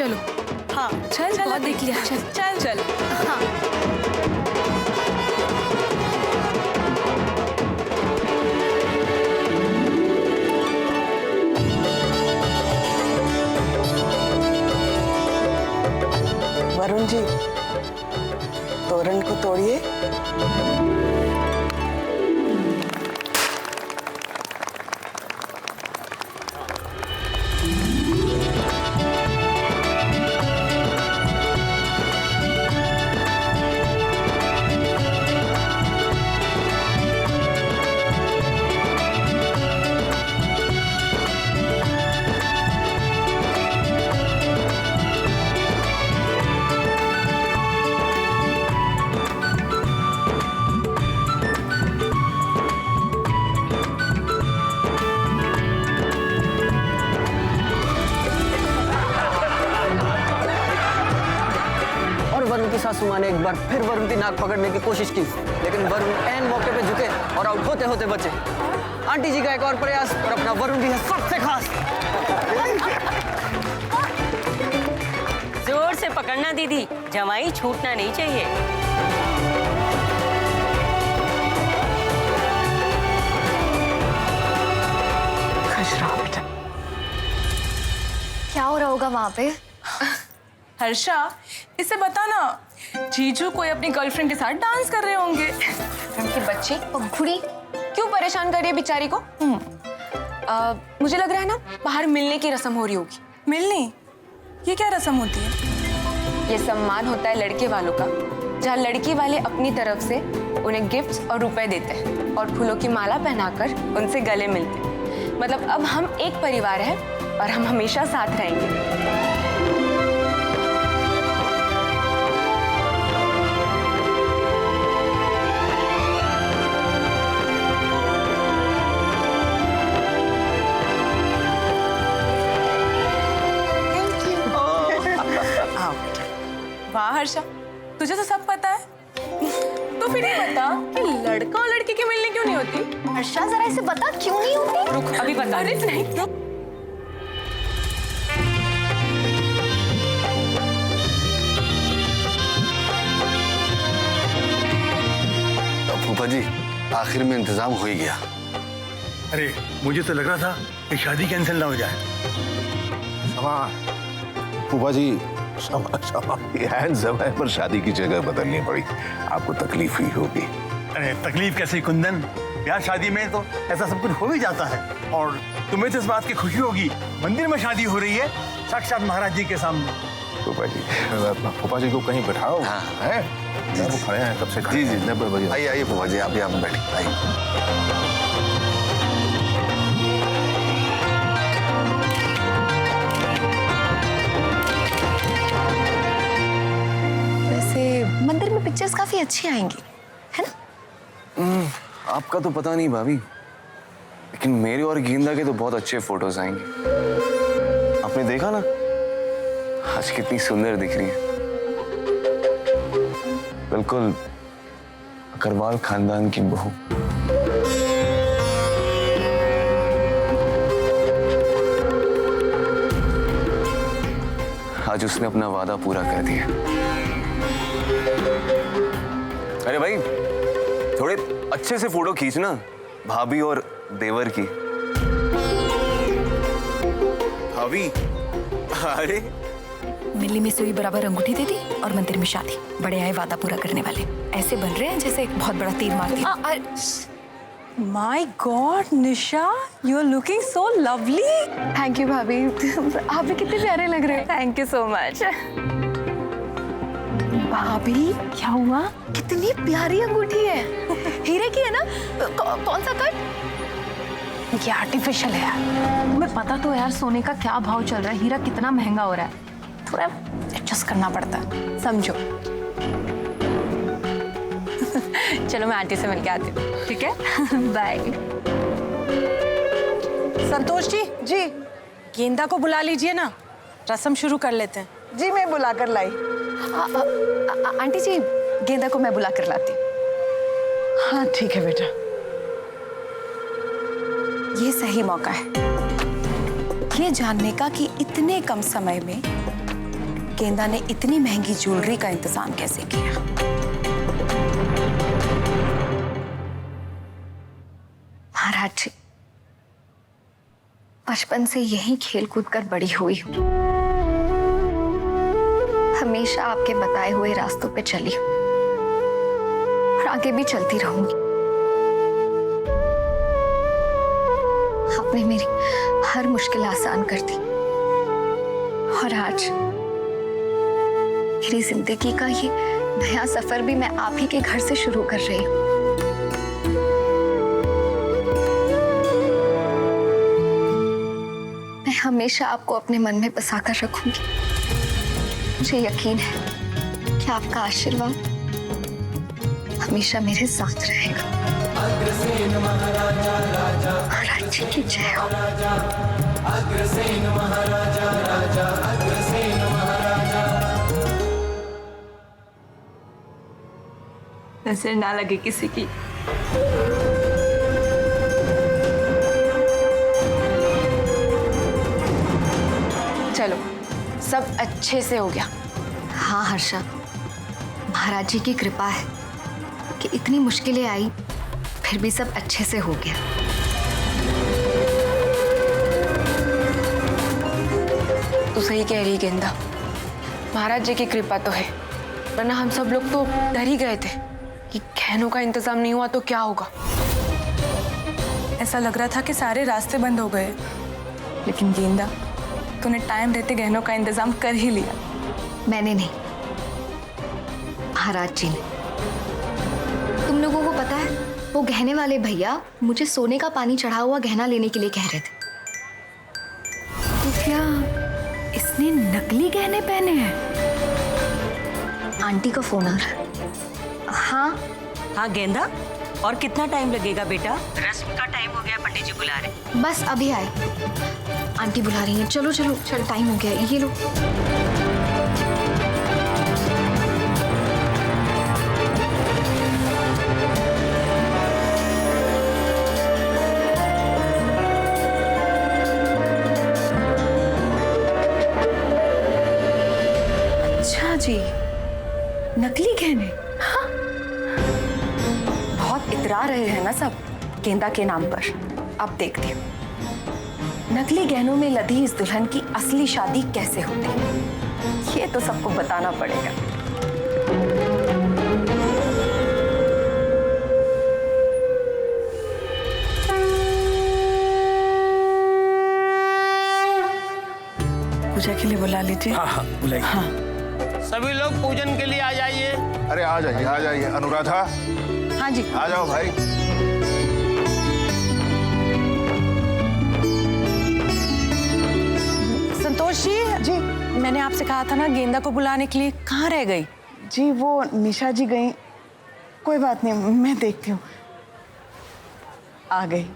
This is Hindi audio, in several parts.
चलो। हाँ चल चल, देख लिया। चल चल चल। हाँ वरुण जी, तोरण को तोड़िए। वरुण की सासू माँ ने एक बार फिर वरुण की नाक पकड़ने की कोशिश की, लेकिन वरुण ऐन मौके पे झुके और आउट होते होते बचे। आंटी जी का एक और प्रयास और अपना वरुण भी है सबसे खास। जोर से पकड़ना दीदी, जमाई छूटना नहीं चाहिए। खुश रहो बेटा। क्या हो रहा होगा वहां पे? हर्षा, इसे बता ना, जीजू कोई अपनी गर्लफ्रेंड के साथ डांस कर रहे होंगे। उनकी बच्ची पंखुड़ी क्यों परेशान कर रही है बेचारी को? मुझे लग रहा है ना बाहर मिलने की रस्म हो रही होगी। मिलनी? ये क्या रस्म होती है? ये सम्मान होता है लड़के वालों का, जहाँ लड़की वाले अपनी तरफ से उन्हें गिफ्ट्स और रुपए देते हैं और फूलों की माला पहनाकर उनसे गले मिलते हैं। मतलब अब हम एक परिवार है और हम हमेशा साथ रहेंगे। वाह हर्षा, तुझे तो सब पता है। तो फिर ये बता कि लड़का और लड़की की मिलनी क्यों नहीं होती? हर्षा जरा इसे बता क्यों नहीं होती? रुक, अभी बता। अरे नहीं, रुक। फूफा जी, आखिर में इंतजाम हो ही गया। अरे मुझे तो लग रहा था कि शादी कैंसिल ना हो जाए। फूफा जी, समय पर शादी की जगह बदलनी पड़ी, आपको तकलीफ ही होगी। अरे तकलीफ कैसे कुंदन, यार शादी में तो ऐसा सब कुछ हो भी जाता है। और तुम्हें तो इस बात की खुशी होगी, मंदिर में शादी हो रही है साक्षात महाराज जी के सामने। फूफा जी को कहीं बैठाओ। हाँ। है वो खड़े हैं कब से। जी जी, 90 बजे आइए। आइए फूफा जी, आप यहाँ पे बैठिए, आइए। मंदिर में पिक्चर्स काफी अच्छी आएंगी, है ना? आपका तो पता नहीं भाभी, लेकिन मेरे और गेंदा के तो बहुत अच्छे फोटोज आएंगे। आपने देखा ना आज कितनी सुंदर दिख रही है, बिल्कुल अग्रवाल खानदान की बहू। आज उसने अपना वादा पूरा कर दिया। अरे भाई, थोड़े अच्छे से फोटो खींचना भाभी और देवर की। भाभी, अरे मिली में सुई बराबर अंगूठी दे दी और मंदिर में शादी। बड़े आए वादा पूरा करने वाले, ऐसे बन रहे हैं जैसे एक बहुत बड़ा तीर मार दिया। My God Nisha, you are looking so lovely. Thank you भाभी, आप भी कितने प्यारे लग रहे हैं। Thank you so much. भाभी क्या हुआ? कितनी प्यारी अंगूठी है। हीरे की है ना? कौन सा कट? ये आर्टिफिशियल है यार। तुम्हें पता तो यार सोने का क्या भाव चल रहा है, हीरा कितना महंगा हो रहा है, थोड़ा एडजस्ट करना पड़ता है, समझो। चलो मैं आंटी से मिलके आती हूँ, ठीक है? बाय। संतोष जी, जी गेंदा को बुला लीजिए ना, रस्म शुरू कर लेते हैं। जी मैं बुला कर लाई। आंटी जी, गेंदा को मैं बुला कर लाती हूँ। हाँ ठीक है बेटा। ये सही मौका है ये जानने का कि इतने कम समय में गेंदा ने इतनी महंगी ज्वेलरी का इंतजाम कैसे किया। महाराज जी, बचपन से यही खेल कूद कर बड़ी हुई हूँ। हमेशा आपके बताए हुए रास्तों पे चली हूँ और आगे भी चलती रहूंगी। आपने मेरी हर मुश्किल आसान कर दी और आज मेरी जिंदगी का ये नया सफर भी मैं आप ही के घर से शुरू कर रही हूँ। मैं हमेशा आपको अपने मन में बसा कर रखूंगी। मुझे यकीन है कि आपका आशीर्वाद हमेशा मेरे साथ रहेगा। महाराज जी की जय हो। नजर ना लगे किसी की। चलो, सब अच्छे से हो गया। हाँ हर्षा, महाराज जी की कृपा है कि इतनी मुश्किलें आई फिर भी सब अच्छे से हो गया। तू सही कह रही गेंदा, महाराज जी की कृपा तो है, वरना हम सब लोग तो डर ही गए थे कि गहनों का इंतजाम नहीं हुआ तो क्या होगा। ऐसा लग रहा था कि सारे रास्ते बंद हो गए, लेकिन गेंदा तूने टाइम रहते गहनों का इंतजाम कर ही लिया। मैंने नहीं, महाराज जी ने। तुम लोगों को पता है, वो गहने वाले भैया मुझे सोने का पानी चढ़ा हुआ गहना लेने के लिए कह रहे थे। तो क्या इसने नकली गहने पहने हैं? आंटी का फोन आ रहा है। हाँ हाँ गेंदा, और कितना टाइम लगेगा बेटा? रस्म का टाइम हो गया, पंडित जी बुला रहे। बस अभी आए। आंटी बुला रही हैं। चलो चलो चल, टाइम हो गया। ये लो। अच्छा जी, नकली गहने। हाँ। बहुत इतरा रहे हैं ना सब गेंदा के नाम पर। अब देखती हूँ नकली गहनों में लदी इस दुल्हन की असली शादी कैसे होती है। ये तो सबको बताना पड़ेगा। पूजा के लिए बुला लीजिए। हाँ हाँ बुलाइए। हाँ। सभी लोग पूजन के लिए आ जाइए। अरे आ जाइए अनुराधा। हाँ जी। आ जाओ भाई। संतोष जी, मैंने आपसे कहा था ना गेंदा को बुलाने के लिए, कहाँ रह गई? जी वो निशा जी गई। कोई बात नहीं, मैं देखती हूँ। आ गई।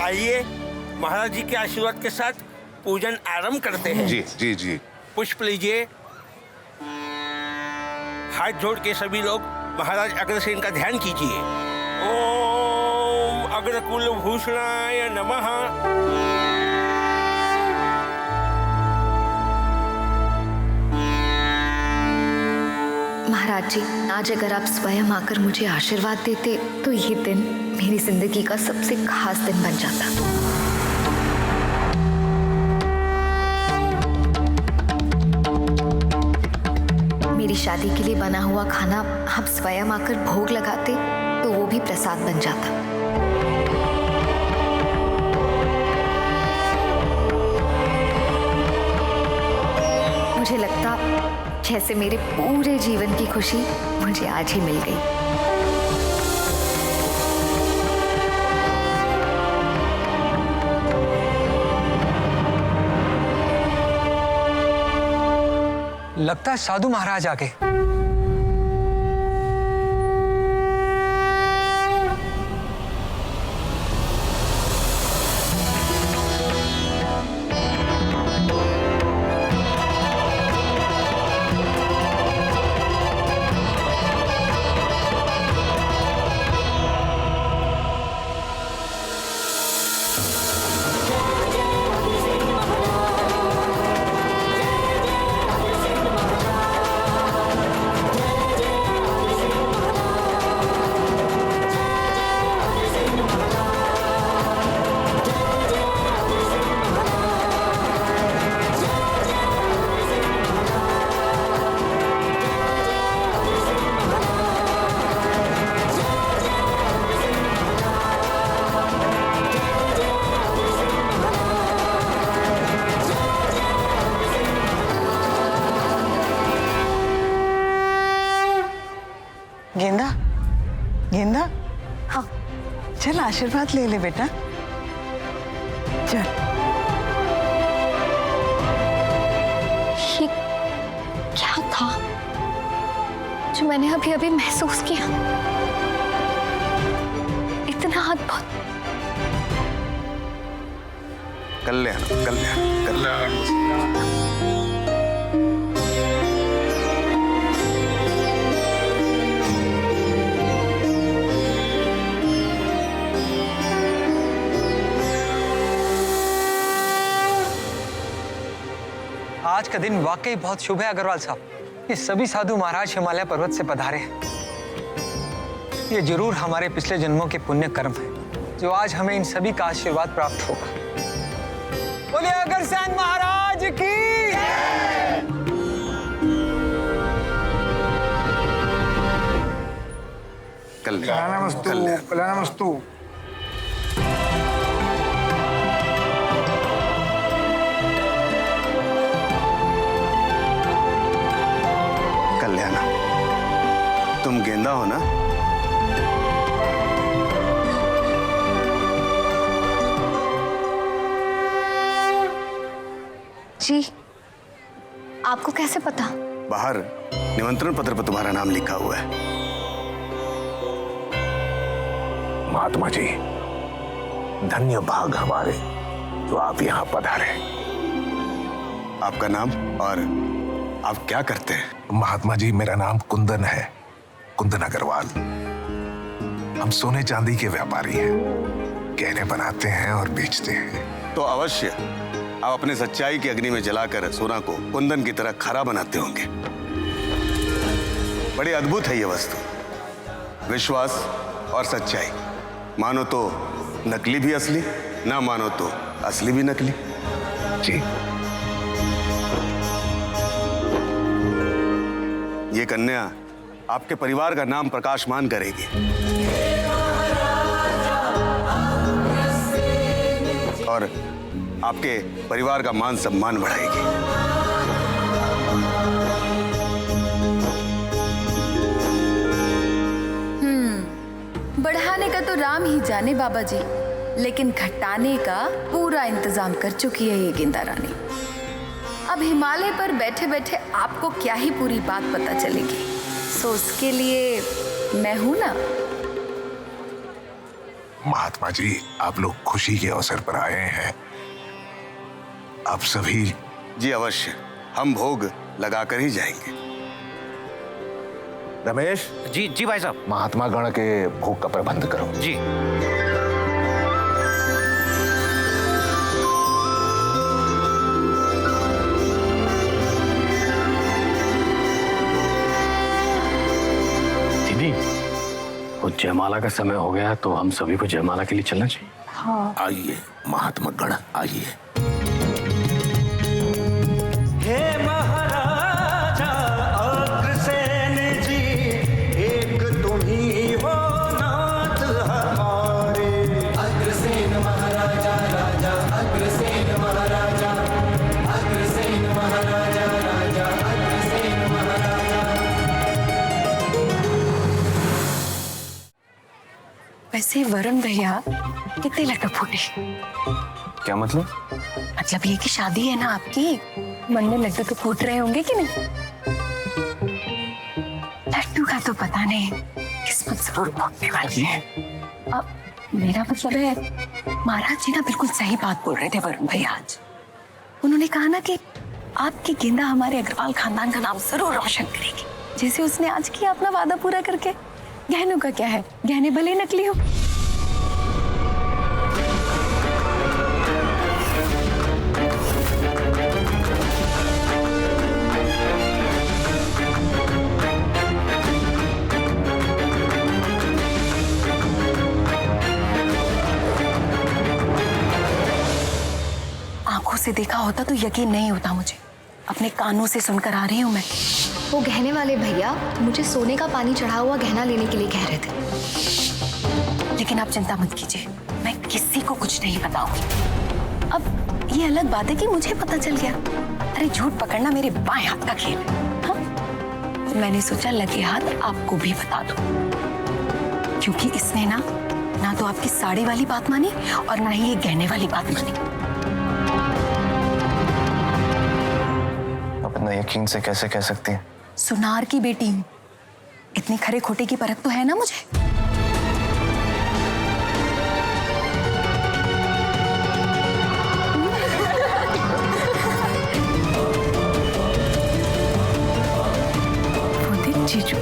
आइए, महाराज जी के आशीर्वाद के साथ पूजन आरंभ करते हैं। जी जी जी। पुष्प लीजिए। हाथ जोड़ के सभी लोग महाराज अग्रसेन का ध्यान कीजिए। ओम अग्रकुल भूषणाय नमः। महाराज जी, आज अगर आप स्वयं आकर मुझे आशीर्वाद देते तो ये दिन मेरी जिंदगी का सबसे खास दिन बन जाता। मेरी शादी के लिए बना हुआ खाना आप स्वयं आकर भोग लगाते तो वो भी प्रसाद बन जाता। मुझे लगता जैसे मेरे पूरे जीवन की खुशी मुझे आज ही मिल गई। लगता है साधु महाराज आ गए। गेंदा, गेंदा, हाँ चल आशीर्वाद ले ले बेटा, चल। ये क्या था जो मैंने अभी अभी महसूस किया? इतना अद्भुत। कल्याण कल्याण कल्याण। आज का दिन वाकई बहुत शुभ है अग्रवाल साहब। ये सभी साधु महाराज हिमालय पर्वत से पधारे हैं। ये जरूर हमारे पिछले जन्मों के पुण्य कर्म है जो आज हमें इन सभी का आशीर्वाद प्राप्त होगा। बोलिए अग्रसेन महाराज की। कल्याणमस्तु कल्याणमस्तु। कल्याण, तुम गेंदा हो ना? जी, आपको कैसे पता? बाहर निमंत्रण पत्र पर तुम्हारा नाम लिखा हुआ है। महात्मा जी, धन्य भाग हमारे जो आप यहाँ पधारे। आपका नाम और आप क्या करते हैं? महात्मा जी, मेरा नाम कुंदन है, कुंदन अग्रवाल। हम सोने चांदी के व्यापारी हैं, गहने बनाते हैं और बेचते हैं। तो अवश्य आप अपने सच्चाई की अग्नि में जलाकर सोना को कुंदन की तरह खरा बनाते होंगे। बड़ी अद्भुत है ये वस्तु, विश्वास और सच्चाई। मानो तो नकली भी असली, ना मानो तो असली भी नकली। जी, ये कन्या आपके परिवार का नाम प्रकाशमान करेगी और आपके परिवार का मान सम्मान बढ़ाएगी। बढ़ाने का तो राम ही जाने बाबा जी, लेकिन घटाने का पूरा इंतजाम कर चुकी है ये गेंदा रानी। अब हिमालय पर बैठे बैठे आपको क्या ही पूरी बात पता चलेगी, सो उसके लिए मैं हूं ना। महात्मा जी, आप लोग खुशी के अवसर पर आए हैं। आप सभी। जी अवश्य, हम भोग लगाकर ही जाएंगे। रमेश जी जी भाई साहब। महात्मा गण के भोग का प्रबंध करो। जी। दीदी, वो जयमाला का समय हो गया, तो हम सभी को जयमाला के लिए चलना चाहिए। हाँ। आइए महात्मा गण, आइए। हे महाराजा अग्रसेन जी, एक तुम ही हो नाथ हमारे। अग्रसेन महाराजा राजा, अग्रसेन महाराजा, अग्रसेन महाराजा राजा, वैसे वरुण भैया कितने लड्डू फूटे? क्या मतलब? मतलब ये कि शादी है ना आपकी, मन में लड्डू तो फूट रहे होंगे कि नहीं? लड्डू का तो पता नहीं, किस्मत जरूर फूटने वाली है। अब मेरा मतलब है, महाराज जी ना बिल्कुल सही बात बोल रहे थे वरुण भैया आज। उन्होंने कहा ना कि आपकी गेंदा हमारे अग्रवाल खानदान का नाम जरूर रोशन करेगी, जैसे उसने आज किया अपना वादा पूरा करके। गहनों का क्या है, गहने भले नकली हो। आंखों से देखा होता तो यकीन नहीं होता मुझे, अपने कानों से सुनकर आ रही हूं मैं। वो गहने वाले भैया मुझे सोने का पानी चढ़ा हुआ गहना लेने के लिए कह रहे थे। लेकिन आप चिंता मत कीजिए, मैं किसी को कुछ नहीं बताऊंगी। अब ये अलग बात है कि मुझे पता चल गया। अरे झूठ पकड़ना मेरे बाएं हाथ का खेल है। हाँ? तो मैंने सोचा लगे हाथ आपको भी बता दूं, क्योंकि इसने ना तो आपकी साड़ी वाली बात मानी और ना ही ये गहने वाली बात मानी। आप इतना यकीन से कैसे कह सकती हैं? सुनार की बेटी हूं, इतनी खरे खोटे की परख तो है ना मुझे। वो देख जीजू,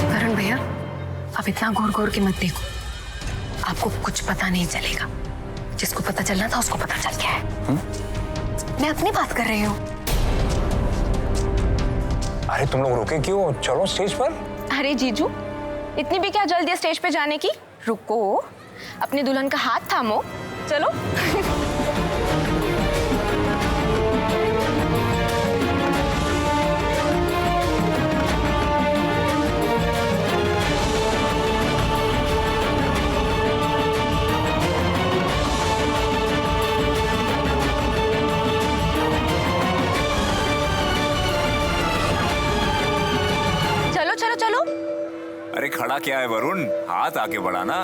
वरुण भैया अब इतना घूर घूर के मत देखो, आपको कुछ पता नहीं चलेगा। जिसको पता चलना था उसको पता चल गया है। मैं अपनी बात कर रही हूँ। अरे तुम लोग रुके क्यों? चलो स्टेज पर। अरे जीजू, इतनी भी क्या जल्दी है स्टेज पे जाने की? रुको, अपनी दुल्हन का हाथ थामो, चलो। अरे खड़ा क्या है वरुण, हाथ आगे बढ़ाना।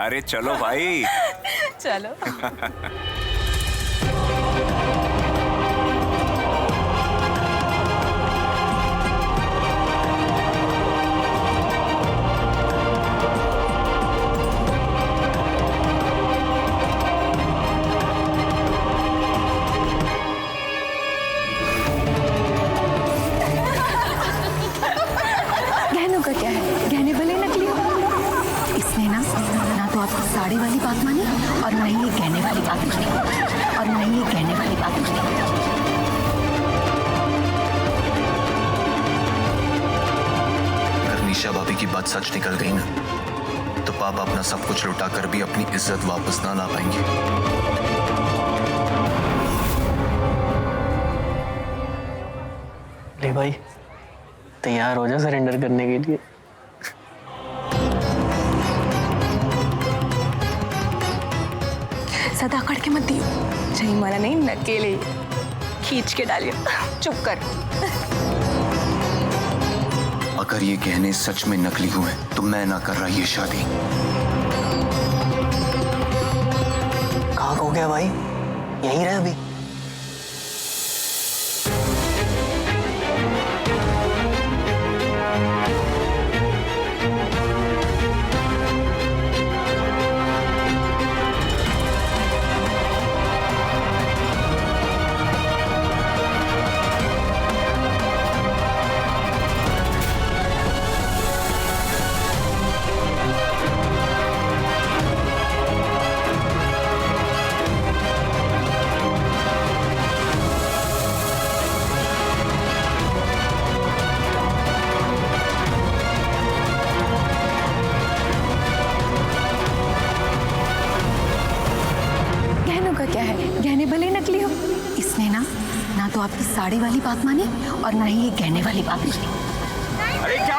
अरे चलो भाई। चलो। गहनों का क्या है, गहने भले नकली हो। इसने ना तो आपकी साड़ी वाली बात मानी और ना ही ये गहने वाली बात मानी, और ना ही ये गहने वाली बात मानी। अगर निशा भाभी की बात सच निकल गई ना, तो पापा अपना सब कुछ लुटा कर भी अपनी इज्जत वापस ना ला पाएंगे। ले भाई, तैयार हो जा सरेंडर करने के लिए। सदा अकड़ के मत दियो, जय माला नहीं नकेले खींच के डालियो। चुप कर। अगर ये गहने सच में नकली हुए तो मैं ना कर रहा ये शादी। कहाँ हो गया भाई? यहीं रहे अभी। बहनों का क्या है, गहने भले नकली हो। इसने ना तो आपकी साड़ी वाली बात मानी और ना ही ये गहने वाली बात मानी। अरे क्या